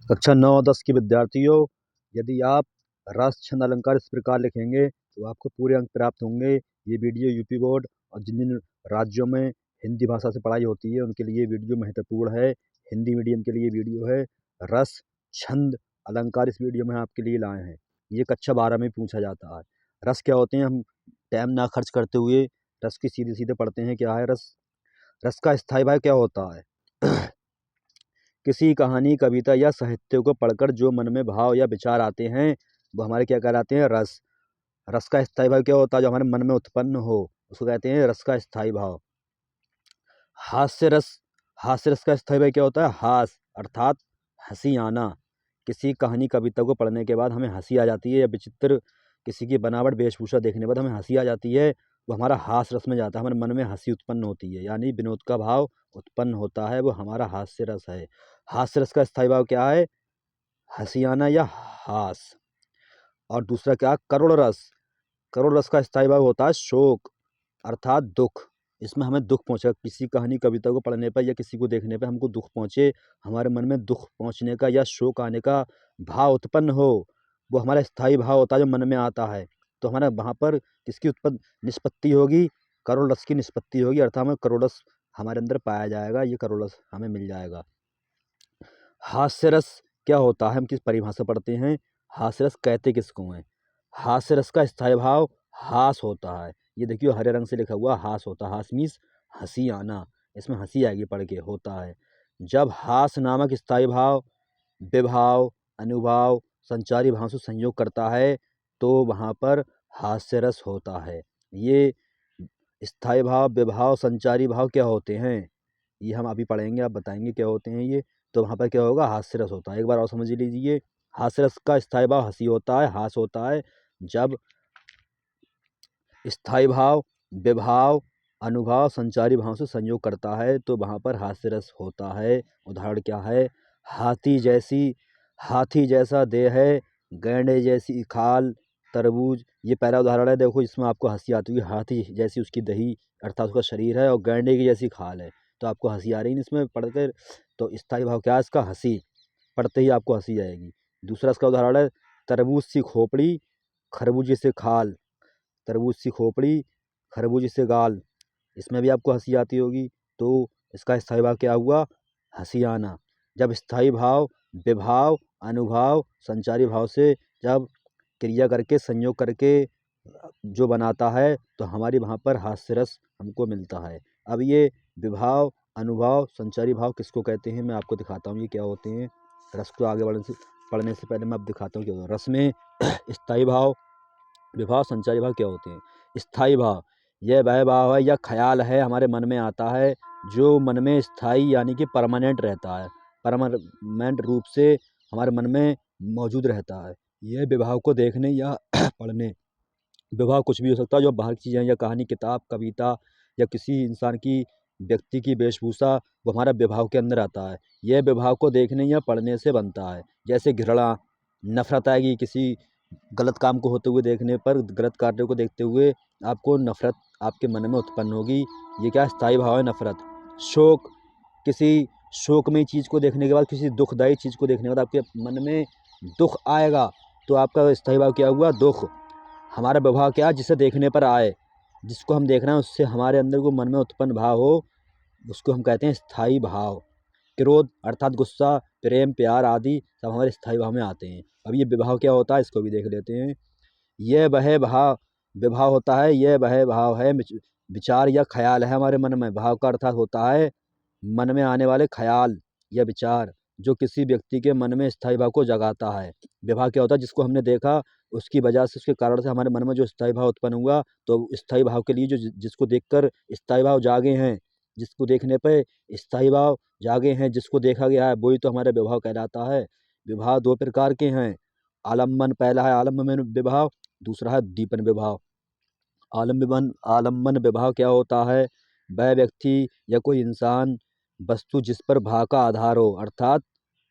कक्षा 9-10 के विद्यार्थियों, यदि आप रस, छंद, अलंकार इस प्रकार लिखेंगे तो आपको पूरे अंक प्राप्त होंगे। ये वीडियो यूपी बोर्ड और जिन जिन राज्यों में हिंदी भाषा से पढ़ाई होती है उनके लिए वीडियो महत्वपूर्ण है। हिंदी मीडियम के लिए वीडियो है। रस, छंद, अलंकार इस वीडियो में आपके लिए लाए हैं। ये कक्षा 12 में पूछा जाता है। रस क्या होते हैं, हम टाइम ना खर्च करते हुए रस की सीधे सीधे पढ़ते हैं। क्या है रस? रस का स्थायी भाव क्या होता है? किसी कहानी, कविता या साहित्य को पढ़कर जो मन में भाव या विचार आते हैं वो हमारे क्या कहलाते हैं? रस। रस का स्थायी भाव क्या होता है? जो हमारे मन में उत्पन्न हो उसको कहते हैं रस का स्थायी भाव। हास्य रस। हास्य रस का स्थायी भाव क्या होता है? हास अर्थात हंसी आना। किसी कहानी, कविता को पढ़ने के बाद हमें हंसी आ जाती है या विचित्र किसी की बनावट, वेशभूषा देखने के बाद हमें हंसी आ जाती है, वो हमारा हास्य रस में जाता है। हमारे मन में हंसी उत्पन्न होती है, यानी विनोद का भाव उत्पन्न होता है, वो हमारा हास्य रस है। हास्य रस का स्थायी भाव क्या है? हंसी आना या हास। और दूसरा क्या? करुण रस। करुण रस का स्थायी भाव होता है शोक अर्थात दुख। इसमें हमें दुख पहुंचा, किसी कहानी, कविता को पढ़ने पर या किसी को देखने पर हमको दुख पहुंचे, हमारे मन में दुख पहुंचने का या शोक आने का भाव उत्पन्न हो, वो हमारा स्थायी भाव होता है जो मन में आता है। तो हमारा वहाँ पर किसकी उत्पन्न निष्पत्ति होगी? करुण रस की निष्पत्ति होगी, अर्थात हमें करुण रस हमारे अंदर पाया जाएगा, ये करुण रस हमें मिल जाएगा। हास्य रस क्या होता है? हम किस परिभाषा पढ़ते हैं? हास्य रस कहते किसको हैं? हास्य रस का स्थायी भाव हास होता है। ये देखिए हरे रंग से लिखा हुआ हास होता है। हास मीन्स हंसी आना, इसमें हंसी आएगी पढ़ के, होता है। जब हास नामक स्थायी भाव विभाव, अनुभाव, संचारी भाव से संयोग करता है तो वहाँ पर हास्य रस होता है। ये स्थायी भाव, विभाव, संचारी भाव क्या होते हैं ये हम अभी पढ़ेंगे, आप बताएंगे क्या होते हैं ये। तो वहाँ पर क्या होगा? हास्य रस होता है। एक बार और समझ लीजिए, हास्य रस का स्थायी भाव हंसी होता है, हास होता है। जब स्थायी भाव विभाव, अनुभाव, संचारी भाव से संयोग करता है तो वहाँ पर हास्य रस होता है। उदाहरण क्या है? हाथी जैसा देह है, गैंडे जैसी खाल, तरबूज। ये पहला उदाहरण है, देखो इसमें आपको हंसी आती है। हाथी जैसी उसकी दही अर्थात उसका शरीर है और गैंडे की जैसी खाल है, तो आपको हंसी आ रही है इसमें पढ़कर। तो स्थायी भाव क्या है इसका? हंसी। पढ़ते ही आपको हंसी आएगी। दूसरा इसका उदाहरण है तरबूज सी खोपड़ी, खरबूजे से खाल। तरबूज सी खोपड़ी, खरबूजे से गाल, इसमें भी आपको हंसी आती होगी। तो इसका स्थायी भाव क्या हुआ? हंसी आना। जब स्थायी भाव विभाव, अनुभाव, संचारी भाव से जब क्रिया करके संयोग करके जो बनाता है तो हमारी वहाँ पर हास्य रस हमको मिलता है। अब ये विभाव, अनुभाव, संचारी भाव किसको कहते हैं मैं आपको दिखाता हूँ ये क्या होते हैं। रस को आगे पढ़ने से पहले मैं अब दिखाता हूँ क्या होता है। रस में स्थायी भाव, विभाव, संचारी भाव क्या होते हैं? स्थायी भाव यह वह भाव है या ख्याल है हमारे मन में आता है जो मन में स्थायी यानी कि परमानेंट रहता है, परमानेंट रूप से हमारे मन में मौजूद रहता है। यह विभाव को देखने या पढ़ने, विभाव कुछ भी हो सकता है, जो बाहर की चीज़ें या कहानी, किताब, कविता या किसी इंसान की, व्यक्ति की वेशभूषा, वो हमारा विभाव के अंदर आता है। यह विभाव को देखने या पढ़ने से बनता है। जैसे घृणा, नफरत आएगी किसी गलत काम को होते हुए देखने पर, गलत कार्यों को देखते हुए आपको नफरत आपके मन में उत्पन्न होगी। ये क्या स्थायी भाव है? नफरत। शोक, किसी शोकमयी चीज़ को देखने के बाद, किसी दुखदायी चीज़ को देखने के बाद आपके मन में दुख आएगा तो आपका स्थायी भाव क्या हुआ? दुख। हमारा विभाव क्या है? जिसे देखने पर आए, जिसको हम देख रहे हैं उससे हमारे अंदर को मन में उत्पन्न भाव हो, उसको हम कहते हैं स्थायी भाव। क्रोध अर्थात गुस्सा, प्रेम, प्यार आदि सब हमारे स्थायी भाव में आते हैं। अब ये विभाव क्या होता है इसको भी देख लेते हैं। यह वह भाव विभाव होता है, यह वह भाव है विचार या ख्याल है हमारे मन में। भाव का अर्थात होता है मन में आने वाले ख्याल या विचार जो किसी व्यक्ति के मन में स्थायी भाव को जगाता है। विभाव क्या होता है? जिसको हमने देखा उसकी वजह से, उसके कारण से हमारे मन में जो स्थायी भाव उत्पन्न हुआ, तो स्थायी भाव के लिए जो जिसको देखकर स्थायी भाव जागे हैं, जिसको देखने पे स्थायी भाव जागे हैं, जिसको देखा गया है, वही तो हमारा विभाव कहलाता है। विभाव दो प्रकार के हैं। आलम्बन, पहला है आलम्बन विभाव, दूसरा है दीपन विभाव। आलम्बन विभाव क्या होता है? वह व्यक्ति या कोई इंसान, वस्तु जिस पर भाव का आधार हो, अर्थात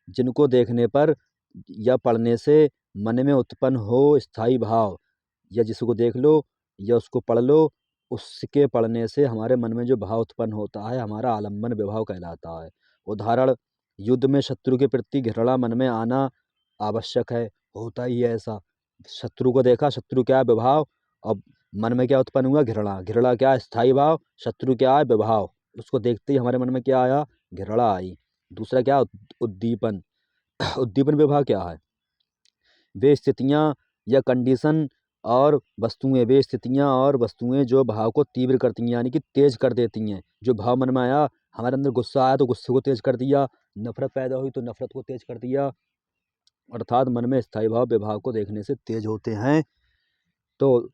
जिनको देखने पर या पढ़ने से मन में उत्पन्न हो स्थायी भाव, या जिसको देख लो या उसको पढ़ लो, उसके पढ़ने से हमारे मन में जो भाव उत्पन्न होता है हमारा आलम्बन विभाव कहलाता है। उदाहरण युद्ध में शत्रु के प्रति घृणा मन में आना आवश्यक है, होता ही है ऐसा। शत्रु को देखा, शत्रु क्या है? विभाव। और मन में क्या उत्पन्न हुआ? घृणा। घृणा क्या है? स्थायी भाव। शत्रु क्या है? विभाव। उसको देखते ही हमारे मन में क्या आया? घृणा आई। दूसरा क्या? उद्दीपन। उद्दीपन विभाव क्या है? वे स्थितियाँ या कंडीशन और वस्तुएं, वे स्थितियाँ और वस्तुएं जो भाव को तीव्र करती हैं, यानी कि तेज कर देती हैं। जो भाव मन में आया, हमारे अंदर गुस्सा आया तो गुस्से को तेज कर दिया, नफरत पैदा हुई तो नफरत को तेज कर दिया। अर्थात मन में स्थायी भाव विभाव को देखने से तेज होते हैं, तो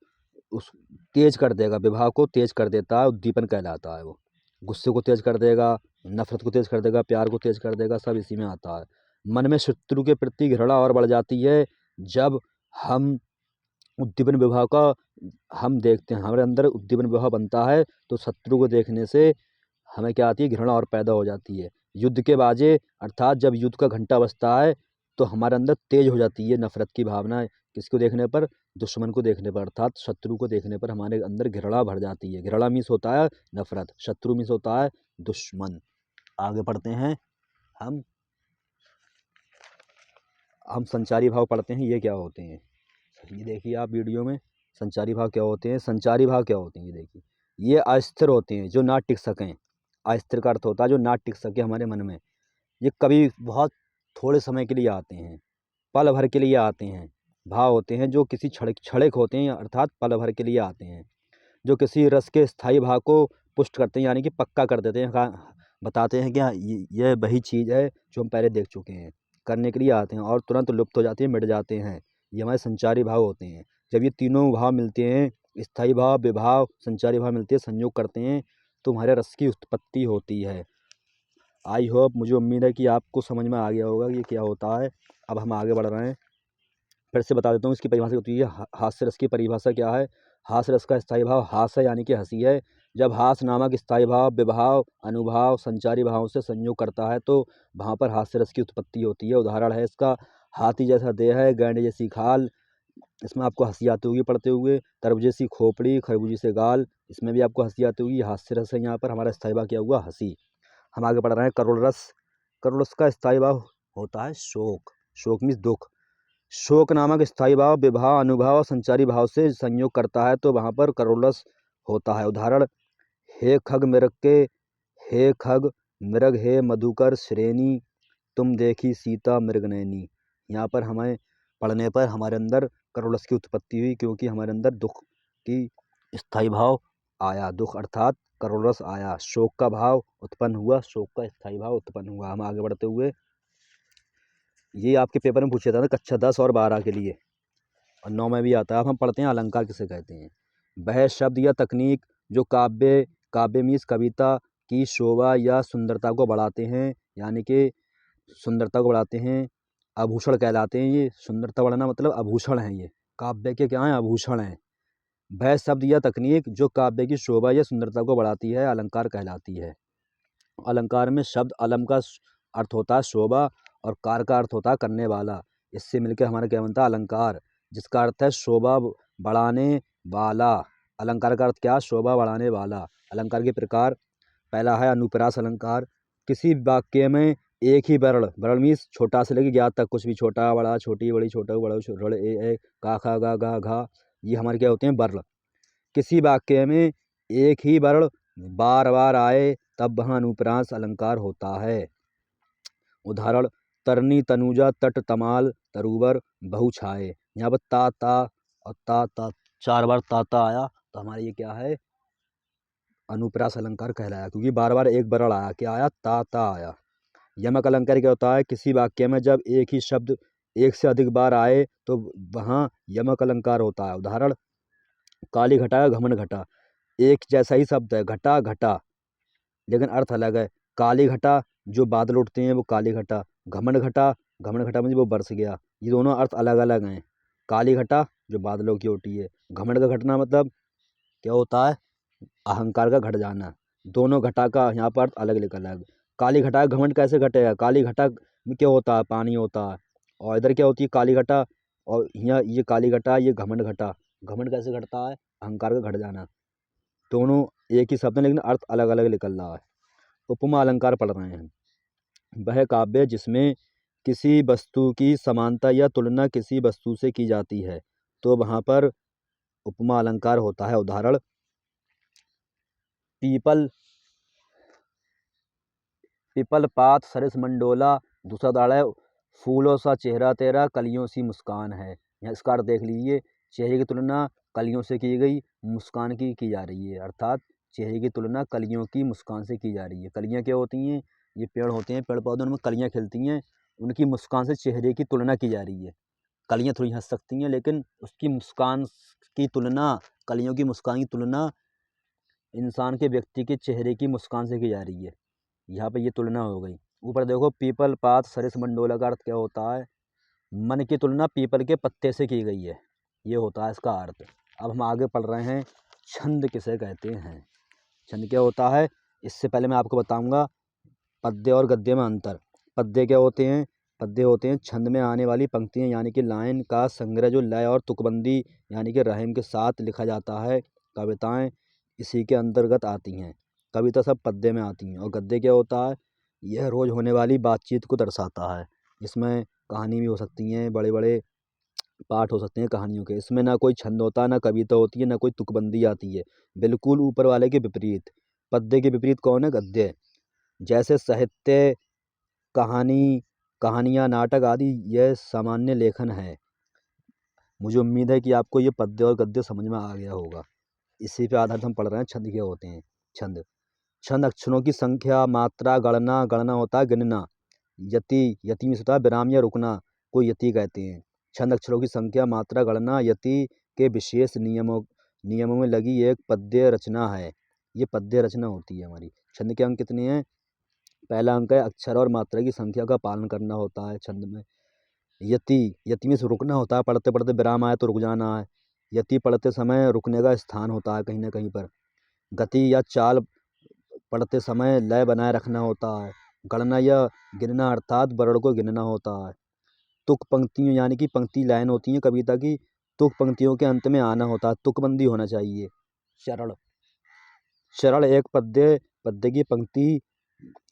उस तेज कर देगा, विभाव को तेज कर देता है, उद्दीपन कहलाता है वो। गुस्से को तेज कर देगा, नफरत को तेज कर देगा, प्यार को तेज कर देगा, सब इसी में आता है। मन में शत्रु के प्रति घृणा और बढ़ जाती है जब हम उद्दीपन विभाव का हम देखते हैं, हमारे अंदर उद्दीपन विभाव बनता है तो शत्रु को देखने से हमें क्या आती है? घृणा और पैदा हो जाती है। युद्ध के बाजे, अर्थात जब युद्ध का घंटा बजता है तो हमारे अंदर तेज हो जाती है नफरत की भावना। किसको देखने पर? दुश्मन को देखने पर, अर्थात शत्रु को देखने पर हमारे अंदर घृणा भर जाती है। घृणा मीन्स होता है नफरत, शत्रु मीन्स होता है दुश्मन। आगे पढ़ते हैं हम संचारी भाव पढ़ते हैं, ये क्या होते हैं। ये देखिए आप वीडियो में, संचारी भाव क्या होते हैं। संचारी भाव क्या होते हैं, ये देखिए। ये अस्थिर होते हैं, जो ना टिक सकें। अस्थिर का अर्थ होता है जो ना टिक सके हमारे मन में। ये कभी बहुत थोड़े समय के लिए आते हैं, पल भर के लिए आते हैं। भाव होते हैं जो किसी क्षणिक होते हैं, अर्थात पल भर के लिए आते हैं। जो किसी रस के स्थायी भाव को पुष्ट करते हैं, यानी कि पक्का कर देते हैं, बताते हैं कि हाँ ये वही चीज़ है जो हम पहले देख चुके हैं, करने के लिए आते हैं और तुरंत लुप्त हो जाते हैं, मिट जाते हैं। ये हमारे संचारी भाव होते हैं। जब ये तीनों भाव मिलते हैं, स्थायी भाव, विभाव, संचारी भाव मिलते हैं, संयोग करते हैं, तो हमारे रस की उत्पत्ति होती है। आई होप, मुझे उम्मीद है कि आपको समझ में आ गया होगा कि ये क्या होता है। अब हम आगे बढ़ रहे हैं, फिर से बता देता हूँ इसकी परिभाषा होती है। हास्य रस की परिभाषा क्या है? हास्य रस का स्थायी भाव हास है, यानी कि हंसी है। जब हास नामक स्थायी भाव विभाव, अनुभाव, संचारी भाव से संयोग करता है तो वहाँ पर हास्य रस की उत्पत्ति होती है। उदाहरण है इसका, हाथी जैसा देह है, गैंडे जैसी खाल। इसमें आपको हंसी आती होगी पढ़ते हुए। तरबूज जैसी खोपड़ी, खरबूजे से गाल, इसमें भी आपको हंसी आती होगी। हास्य रस है, यहाँ पर हमारा स्थायी भाव क्या हुआ? हंसी। हम आगे बढ़ रहे हैं, करुण रस। करुण रस का स्थायी भाव होता है शोक। शोक मीन्स दुख। शोक नामक स्थायी भाव विभाव, अनुभाव और संचारी भाव से संयोग करता है तो वहाँ पर करुण रस होता है। उदाहरण, हे खग मृग के, हे खग मृग, हे मधुकर श्रेणी, तुम देखी सीता मृगनयनी। यहाँ पर हमें पढ़ने पर हमारे अंदर करुण रस की उत्पत्ति हुई, क्योंकि हमारे अंदर दुख की स्थायी भाव आया। दुख अर्थात करुण रस आया, शोक का भाव उत्पन्न हुआ, शोक का स्थायी भाव उत्पन्न हुआ। हम आगे बढ़ते हुए, ये आपके पेपर में पूछा था कक्षा 10 और 12 के लिए, और 9 में भी आता है। अब हम पढ़ते हैं अलंकार किसे कहते हैं। वह शब्द या तकनीक जो काव्य मीन्स कविता की शोभा या सुंदरता को बढ़ाते हैं, यानी कि सुंदरता को बढ़ाते हैं, आभूषण कहलाते हैं। ये सुंदरता बढ़ाना मतलब आभूषण है, ये काव्य के क्या हैं? आभूषण हैं। वह शब्द या तकनीक जो काव्य की शोभा या सुंदरता को बढ़ाती है, अलंकार कहलाती है। अलंकार में शब्द अलम का अर्थ होता है शोभा और कार का अर्थ होता है करने वाला। इससे मिलकर हमारा क्या बनता है? अलंकार, जिसका अर्थ है शोभा बढ़ाने वाला। अलंकार का अर्थ क्या? शोभा बढ़ाने वाला। अलंकार के प्रकार, पहला है अनुप्रास अलंकार। किसी वाक्य में एक ही वर्ण, वर्ण मीन्स छोटा से लेकर ज्ञात तक, कुछ भी, छोटा बड़ा, छोटी बड़ी, छोटा बड़ा, ऋण ए का खा गा घा घा, ये हमारे क्या होते हैं? वर्ण। किसी वाक्य में एक ही वर्ण बार बार आए तब वहाँ अनुप्रास अलंकार होता है। उदाहरण, तरनी तनुजा तट तमाल तरुवर बहु छाए। यहाँ पर ता और ता 4 बार ता आया तो हमारे ये क्या है? अनुप्रास अलंकार कहलाया, क्योंकि बार बार एक वर्ण आया। क्या आया? ता आया। यमक अलंकार क्या होता है? किसी वाक्य में जब एक ही शब्द एक से अधिक बार आए तो वहाँ यमक अलंकार होता है। उदाहरण, काली घटा घमंड घटा। एक जैसा ही शब्द है, घटा घटा, लेकिन अर्थ अलग है। काली घटा जो बादल उठते हैं वो काली घटा, घमंड घटा में वो बरस गया। ये दोनों अर्थ अलग अलग हैं। काली घटा जो बादलों की होती है, घमंड का घटना मतलब क्या होता है? अहंकार का घट जाना। दोनों घटा का यहाँ पर अर्थ अलग अलग। काली घटा घमंड कैसे घटेगा? काली घटा में क्या होता है? पानी होता है। और इधर क्या होती है? काली घटा। और यहाँ ये काली घटा, ये घमंड घटा। घमंड कैसे घटता है? अहंकार का घट जाना। दोनों एक ही शब्द है लेकिन अर्थ अलग अलग निकल रहा है। उपमा अलंकार पढ़ रहे हैं। वह काव्य जिसमें किसी वस्तु की समानता या तुलना किसी वस्तु से की जाती है, तो वहाँ पर उपमा अलंकार होता है। उदाहरण, पीपल पीपल पात सरिस मंडोला। दूसरा उदाहरण है, फूलों सा चेहरा तेरा कलियों सी मुस्कान है। यहाँ इसका अर्थ देख लीजिए, चेहरे की तुलना कलियों से की गई, मुस्कान की जा रही है। अर्थात चेहरे की तुलना कलियों की मुस्कान से की जा रही है। कलियाँ क्या होती हैं? ये पेड़ होते हैं, पेड़ पौधों में कलियाँ खिलती हैं, उनकी मुस्कान से चेहरे की तुलना की जा रही है। कलियाँ थोड़ी हंस सकती हैं, लेकिन उसकी मुस्कान की तुलना, कलियों की मुस्कान की तुलना इंसान के व्यक्ति के चेहरे की मुस्कान से की जा रही है। यहाँ पे ये तुलना हो गई। ऊपर देखो, पीपल पात सरिस मंडोला का अर्थ क्या होता है? मन की तुलना पीपल के पत्ते से की गई है, ये होता है इसका अर्थ। अब हम आगे पढ़ रहे हैं, छंद किसे कहते हैं। छंद क्या होता है? इससे पहले मैं आपको बताऊंगा पद्य और गद्य में अंतर। पद्य क्या होते हैं? पद्य होते हैं छंद में आने वाली पंक्तियाँ, यानी कि लाइन का संग्रह जो लय और तुकबंदी यानी कि रहम के साथ लिखा जाता है। कविताएं इसी के अंतर्गत आती हैं। कविता सब पद्य में आती हैं। और गद्य क्या होता है? यह रोज़ होने वाली बातचीत को दर्शाता है। इसमें कहानी भी हो सकती हैं, बड़े बड़े पाठ हो सकते हैं कहानियों के। इसमें ना कोई छंद होता, ना कविता होती है, ना कोई तुकबंदी आती है। बिल्कुल ऊपर वाले के विपरीत। पद्य के विपरीत कौन है? गद्य। जैसे साहित्य, कहानी, कहानियाँ, नाटक आदि यह सामान्य लेखन है। मुझे उम्मीद है कि आपको ये पद्य और गद्य समझ में आ गया होगा। इसी पे आधारित हम पढ़ रहे हैं छंद क्या होते हैं। छंद छंद अक्षरों की संख्या, मात्रा, गणना। गणना होता है गिनना। यति, यति में होता है विराम या रुकना, को यति कहते हैं। छंद अक्षरों की संख्या, मात्रा, गणना, यति के विशेष नियमों में लगी एक पद्य रचना है। ये पद्य रचना होती है हमारी। छंद के अंक कितने हैं? पहला अंक है अक्षर और मात्रा की संख्या का पालन करना होता है छंद में। यति, यति में से रुकना होता है, पढ़ते पढ़ते विराम आए तो रुक जाना है। यति पढ़ते समय रुकने का स्थान होता है कहीं ना कहीं पर। गति या चाल, पढ़ते समय लय बनाए रखना होता है। गणना या गिनना, अर्थात वर्ण को गिनना होता है। तुक पंक्तियों, यानी कि पंक्ति लाइन होती है कविता की, तुक पंक्तियों के अंत में आना होता है, तुकबंदी होना चाहिए। चरण, चरण एक पद्य की पंक्ति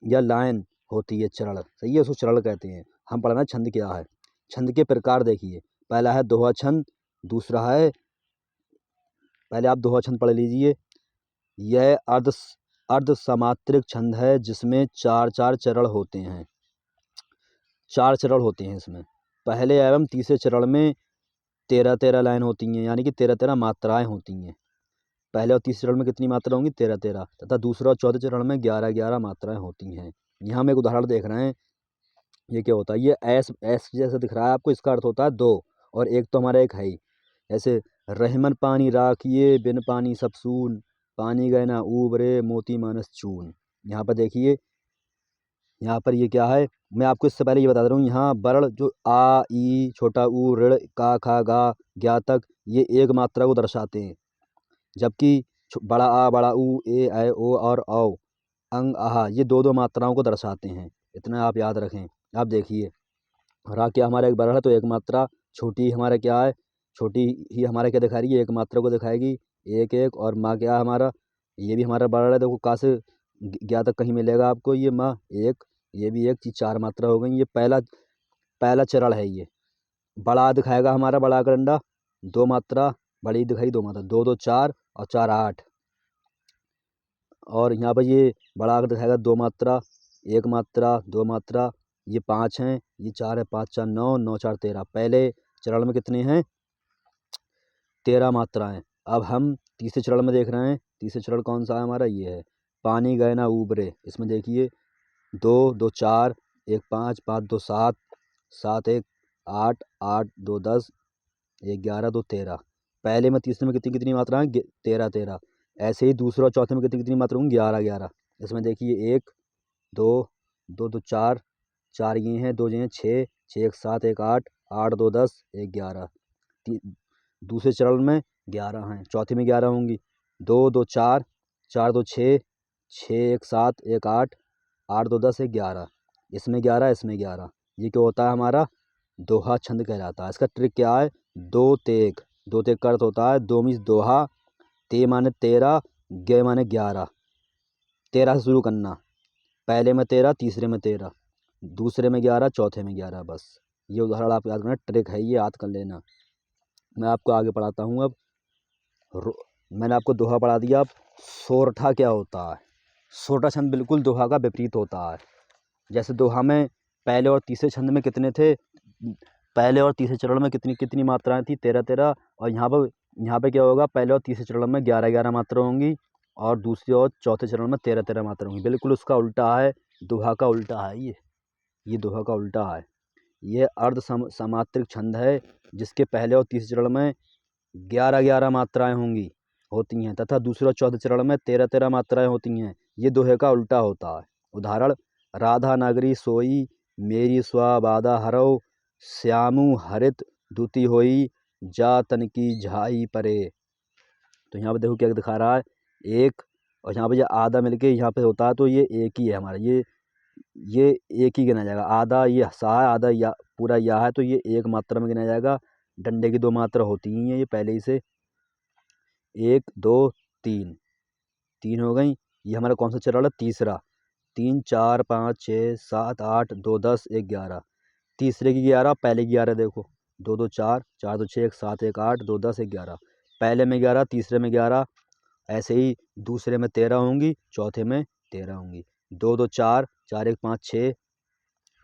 या लाइन होती है, चरण। सही है, उसको चरण कहते हैं। हम पढ़ना छंद क्या है। छंद के प्रकार देखिए, पहला है दोहा छंद, दूसरा है, पहले आप दोहा छंद पढ़ लीजिए। यह अर्ध समात्रिक छंद है जिसमें चार चार चरण होते हैं। चार चरण होते हैं इसमें। पहले एवं तीसरे चरण में 13-13 लाइन होती हैं, यानी कि 13-13 मात्राएं होती हैं। पहले और तीसरे चरण में कितनी मात्रा होंगी? 13-13। तथा दूसरा और चौथे चरण में 11-11 मात्राएं होती हैं। यहाँ हम एक उदाहरण देख रहे हैं। ये क्या होता है? ये एस जैसा दिख रहा है आपको, इसका अर्थ होता है दो, और एक तो हमारा एक है ही। ऐसे, रहमन पानी राखिए बिन पानी सब सून, पानी गए ना ऊबरे मोती मानस चून। यहाँ पर देखिए, यहाँ पर ये क्या है, मैं आपको इससे पहले ये बता रहा हूँ। यहाँ वर्ण जो आ, ई, छोटा ऊ, ऋण, का, खा, गा, ज्ञा तक, ये एक मात्रा को दर्शाते हैं। जबकि बड़ा आ, बड़ा ऊ, ए, ऐ, ओ और औ, अंग, आहा, ये दो दो मात्राओं को दर्शाते हैं। इतना आप याद रखें। आप देखिए, रा क्या हमारा एक वर्ण है, तो एक मात्रा। छोटी हमारा क्या है? छोटी ही हमारा क्या दिखा रही है? एक मात्रा को दिखाएगी, एक एक। और माँ क्या है हमारा? ये भी हमारा वर्ण है। देखो का से ज्ञा तक कहीं मिलेगा आपको, ये माँ एक, ये भी एक चीज, चार मात्रा हो गई। ये पहला पहला चरण है। ये बड़ा दिखाएगा हमारा, बड़ा का डंडा, दो मात्रा, बड़ी दिखाई दो मात्रा, दो दो चार और चार आठ। और यहाँ पर ये बड़ा आकर दिखाएगा दो मात्रा, एक मात्रा, दो मात्रा, ये पाँच हैं, ये चार है, पाँच चार नौ, नौ चार 13। पहले चरण में कितने हैं? 13 मात्राएं। अब हम तीसरे चरण में देख रहे हैं। तीसरे चरण कौन सा है हमारा? ये है, पानी गए ना ऊबरे। इसमें देखिए, दो दो चार, एक पाँच, पाँच दो सात, सात एक आठ, आठ दो 10, एक 11, दो 13। पहले में तीसरे में कितनी कितनी मात्राएं? 13-13। ऐसे ही दूसरे और चौथे में कितनी कितनी मात्रा होंगी? 11-11। इसमें देखिए, एक दो, दो दो चार, चार ये हैं, दो ये हैं, छः, छः एक 7, एक 8, 8 दो 10, एक 11। दूसरे चरण में 11 हैं, चौथे में 11 होंगी। दो दो चार, चार दो 6, 6 एक 7, एक 8, 8 दो 10, एक 11। इसमें 11, इसमें 11। ये क्या होता है हमारा? दोहा छंद कहलाता है। इसका ट्रिक क्या है? दो तेग। दो तेग का अर्थ होता है, दो मीन्स दोहा, ते माने 13, गे माने 11। 13 से शुरू करना, पहले में 13, तीसरे में 13। दूसरे में 11, चौथे में 11, बस ये उदाहरण आप याद करना, ट्रिक है ये, याद कर लेना। मैं आपको आगे पढ़ाता हूँ अब। मैंने आपको दोहा पढ़ा दिया। अब सोरठा क्या होता है? सोरठा छंद बिल्कुल दोहा का विपरीत होता है। जैसे दोहा में पहले और तीसरे छंद में कितने थे, पहले और तीसरे चरण में कितनी कितनी मात्राएं थी, 13-13। और यहाँ पे क्या होगा, पहले और तीसरे चरण में 11-11 मात्रा होंगी और दूसरे और चौथे चरण में 13-13 मात्रा होंगी। बिल्कुल उसका उल्टा है, दोहा का उल्टा है ये दोहा का उल्टा है। ये अर्ध समात्रिक छंद है जिसके पहले और तीसरे चरण में 11-11 मात्राएं होती हैं तथा दूसरे और चौथे चरण में 13-13 मात्राएं होती हैं। ये दोहे का उल्टा होता है। उदाहरण, राधा नगरी सोई, मेरी स्वा बाधा हरौ, श्यामू हरित दूती होई, जा तन की झाई परे। तो यहाँ पे देखो क्या दिखा रहा है, एक, और यहाँ पे ये आधा मिलके यहाँ पे होता है, तो ये एक ही है हमारा, ये एक ही गिना जाएगा। आधा ये सा है, आधा या पूरा या है, तो ये एक मात्रा में गिना जाएगा। डंडे की 2 मात्रा होती ही हैं ये पहले ही से, 1 2 3, 3 हो गई। ये हमारा कौन सा चरण है, तीसरा। 3 4 5 6 7 8 2 10 1 11, तीसरे की 11, पहले की 11 देखो, 2 2 4, 4 2 6 1 7 1 8 2 10 1 11, पहले में 11, तीसरे में 11, ऐसे ही दूसरे में 13 होंगी, चौथे में 13 होंगी। 2 2 4, 4 1 5 6,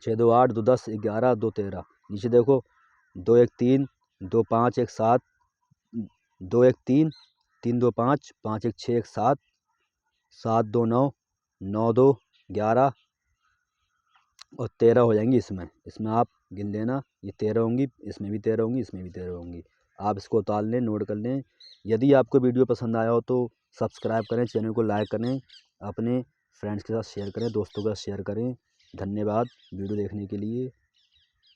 6 2 8, 2 10 11, 2 13। नीचे देखो, 2 1 3, 2 5 1 7, 2 1 3, 3 2 5, 5 1 6 1 7, 7 2 9, 9 2 11 और 13 हो जाएंगी इसमें आप गिन लेना, ये 13 होंगी, इसमें भी 13 होंगी, इसमें भी 13 होंगी। आप इसको उतार लें, नोट कर लें। यदि आपको वीडियो पसंद आया हो तो सब्सक्राइब करें, चैनल को लाइक करें, अपने फ्रेंड्स के साथ शेयर करें, दोस्तों के साथ शेयर करें। धन्यवाद वीडियो देखने के लिए।